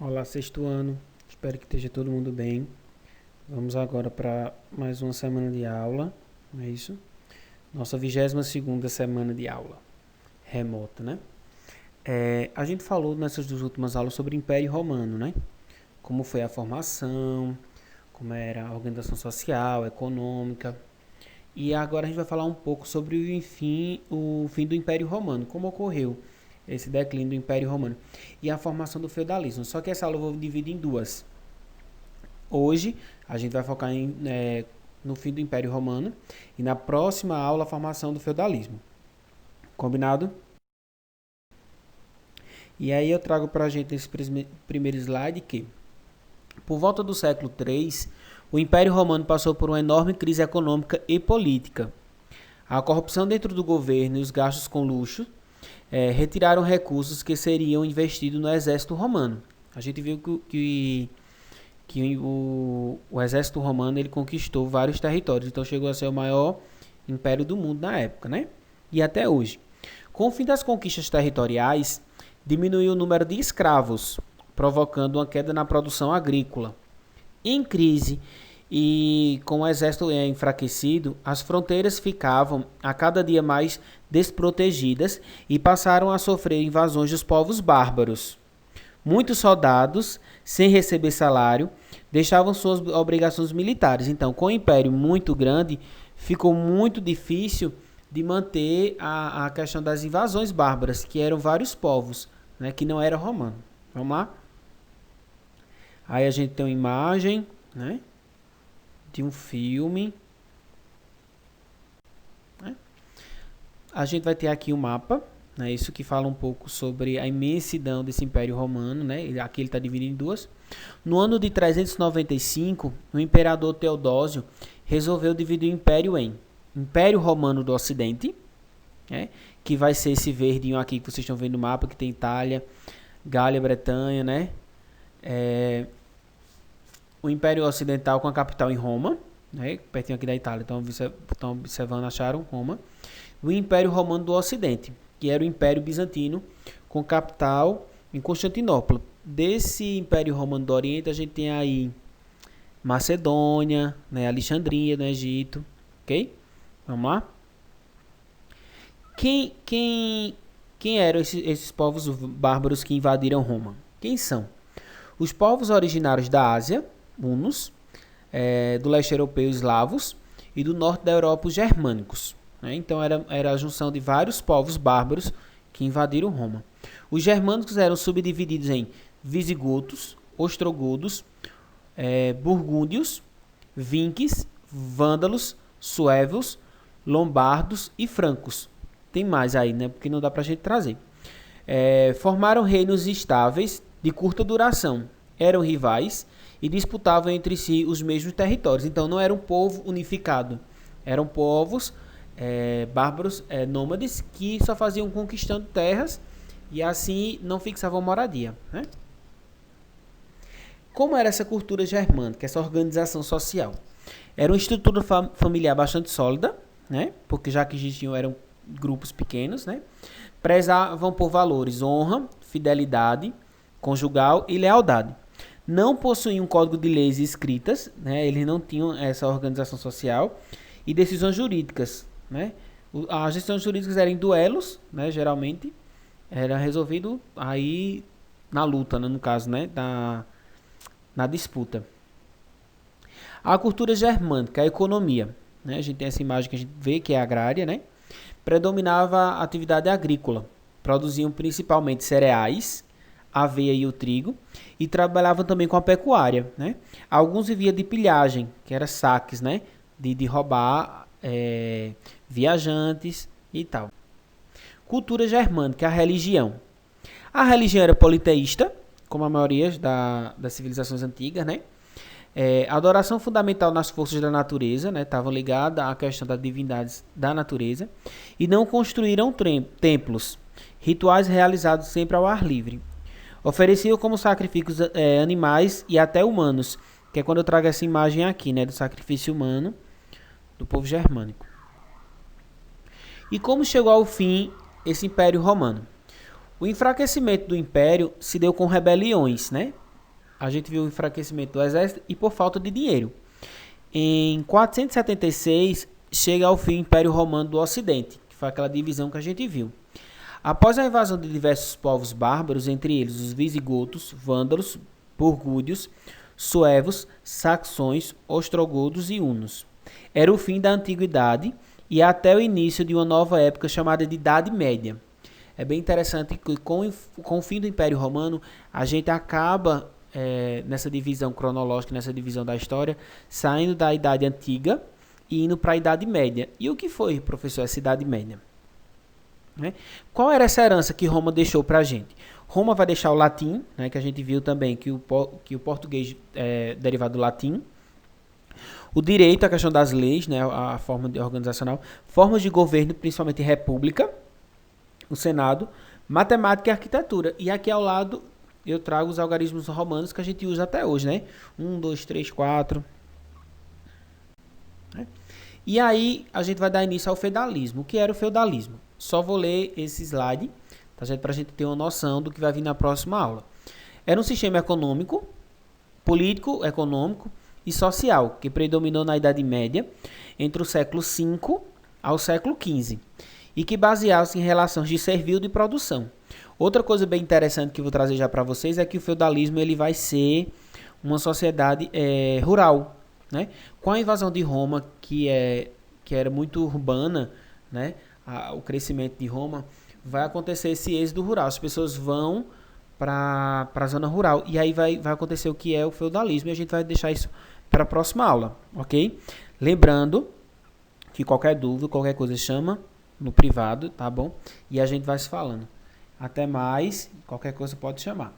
Olá, sexto ano. Espero que esteja todo mundo bem. Vamos agora para mais uma semana de aula, não é isso? Nossa 22ª semana de aula remota, né? A gente falou nessas duas últimas aulas sobre o Império Romano, né? Como foi a formação, como era a organização social, econômica. E agora a gente vai falar um pouco sobre o fim do Império Romano, como ocorreu esse declínio do Império Romano e a formação do feudalismo. Só que essa aula eu vou dividir em duas. Hoje a gente vai focar no fim do Império Romano e na próxima aula a formação do feudalismo. Combinado? E aí eu trago para a gente nesse primeiro slide que, por volta do século III, o Império Romano passou por uma enorme crise econômica e política. A corrupção dentro do governo e os gastos com luxo retiraram recursos que seriam investidos no exército romano. A gente viu que o exército romano ele conquistou vários territórios, então chegou a ser o maior império do mundo na época, né? E até hoje. Com o fim das conquistas territoriais, diminuiu o número de escravos, provocando uma queda na produção agrícola. Em crise e com o exército enfraquecido, as fronteiras ficavam a cada dia mais desprotegidas e passaram a sofrer invasões dos povos bárbaros. Muitos soldados, sem receber salário, deixavam suas obrigações militares. Então, com o império muito grande, ficou muito difícil de manter a questão das invasões bárbaras, que eram vários povos, né, que não eram romanos. Vamos lá? Aí a gente tem uma imagem, né, de um filme. Né? A gente vai ter aqui um mapa. Né, isso que fala um pouco sobre a imensidão desse Império Romano, né? Aqui ele está dividido em duas. No ano de 395, o imperador Teodósio resolveu dividir o Império em Império Romano do Ocidente, né? Que vai ser esse verdinho aqui que vocês estão vendo no mapa, que tem Itália, Gália, Bretanha, né? O Império Ocidental com a capital em Roma, né? Pertinho aqui da Itália, estão observando, acharam Roma. O Império Romano do Ocidente, que era o Império Bizantino, com capital em Constantinopla. Desse Império Romano do Oriente, a gente tem aí Macedônia, né, Alexandria, no Egito, ok? Vamos lá? Quem eram esses povos bárbaros que invadiram Roma? Quem são? Os povos originários da Ásia, hunos, do leste europeu, eslavos, e do norte da Europa, os germânicos. Então era a junção de vários povos bárbaros que invadiram Roma. Os germânicos eram subdivididos em visigodos, ostrogodos, burgúndios, vinques, vândalos, suevos, lombardos e francos. Tem mais aí, né? Porque não dá pra gente trazer. Formaram reinos estáveis de curta duração. Eram rivais e disputavam entre si os mesmos territórios. Então não era um povo unificado. Eram povos bárbaros, nômades, que só faziam conquistando terras e assim não fixavam moradia, né? Como era essa cultura germânica, essa organização social? Era uma estrutura familiar bastante sólida, né? Porque já que existiam eram grupos pequenos, né? Prezavam por valores honra, fidelidade conjugal e lealdade. Não possuíam um código de leis escritas, né? Eles não tinham essa organização social e decisões jurídicas, né? As decisões jurídicas eram em duelos, né? Geralmente era resolvido aí na luta, né? No caso, né? Na disputa. A cultura germânica, a economia, né? A gente tem essa imagem que a gente vê que é agrária, né? Predominava a atividade agrícola. Produziam principalmente cereais, aveia e o trigo, e trabalhavam também com a pecuária, né? Alguns viviam de pilhagem, que era saques, né? De roubar viajantes e tal. Cultura germânica, a religião. A religião era politeísta, como a maioria das civilizações antigas, né? Adoração fundamental nas forças da natureza, né? Estavam ligadas à questão das divindades da natureza. E não construíram templos, rituais realizados sempre ao ar livre. Ofereciam como sacrifícios animais e até humanos, que é quando eu trago essa imagem aqui, né? Do sacrifício humano do povo germânico. E como chegou ao fim esse Império Romano? O enfraquecimento do Império se deu com rebeliões, né? a gente viu o enfraquecimento do exército e por falta de dinheiro. Em 476, chega ao fim o Império Romano do Ocidente, que foi aquela divisão que a gente viu. Após a invasão de diversos povos bárbaros, entre eles os visigodos, vândalos, burgúndios, suevos, saxões, ostrogodos e hunos. Era o fim da antiguidade e até o início de uma nova época chamada de Idade Média. É bem interessante que com o fim do Império Romano, a gente acaba, nessa divisão cronológica, nessa divisão da história, saindo da Idade Antiga e indo para a Idade Média. E o que foi, professor, essa Idade Média? Né? Qual era essa herança que Roma deixou para a gente? Roma vai deixar o latim, né, que a gente viu também que o português é derivado do latim. O direito, a questão das leis, né, a forma organizacional, formas de governo, principalmente república, o Senado, matemática e arquitetura. E aqui ao lado eu trago os algarismos romanos que a gente usa até hoje, né? 1, 2, 3, 4. Né? E aí a gente vai dar início ao feudalismo. O que era o feudalismo? Só vou ler esse slide, tá, para a gente ter uma noção do que vai vir na próxima aula. Era um sistema econômico, político, econômico e social, que predominou na Idade Média, entre o século V ao século XV, e que baseava-se em relações de servil e produção. Outra coisa bem interessante que eu vou trazer já para vocês é que o feudalismo ele vai ser uma sociedade rural, né? Com a invasão de Roma, que era muito urbana, né? O crescimento de Roma, vai acontecer esse êxodo rural. As pessoas vão para a zona rural. E aí vai acontecer o que é o feudalismo. E a gente vai deixar isso para a próxima aula, ok? Lembrando que qualquer dúvida, qualquer coisa, chama no privado, tá bom? E a gente vai se falando. Até mais. Qualquer coisa pode chamar.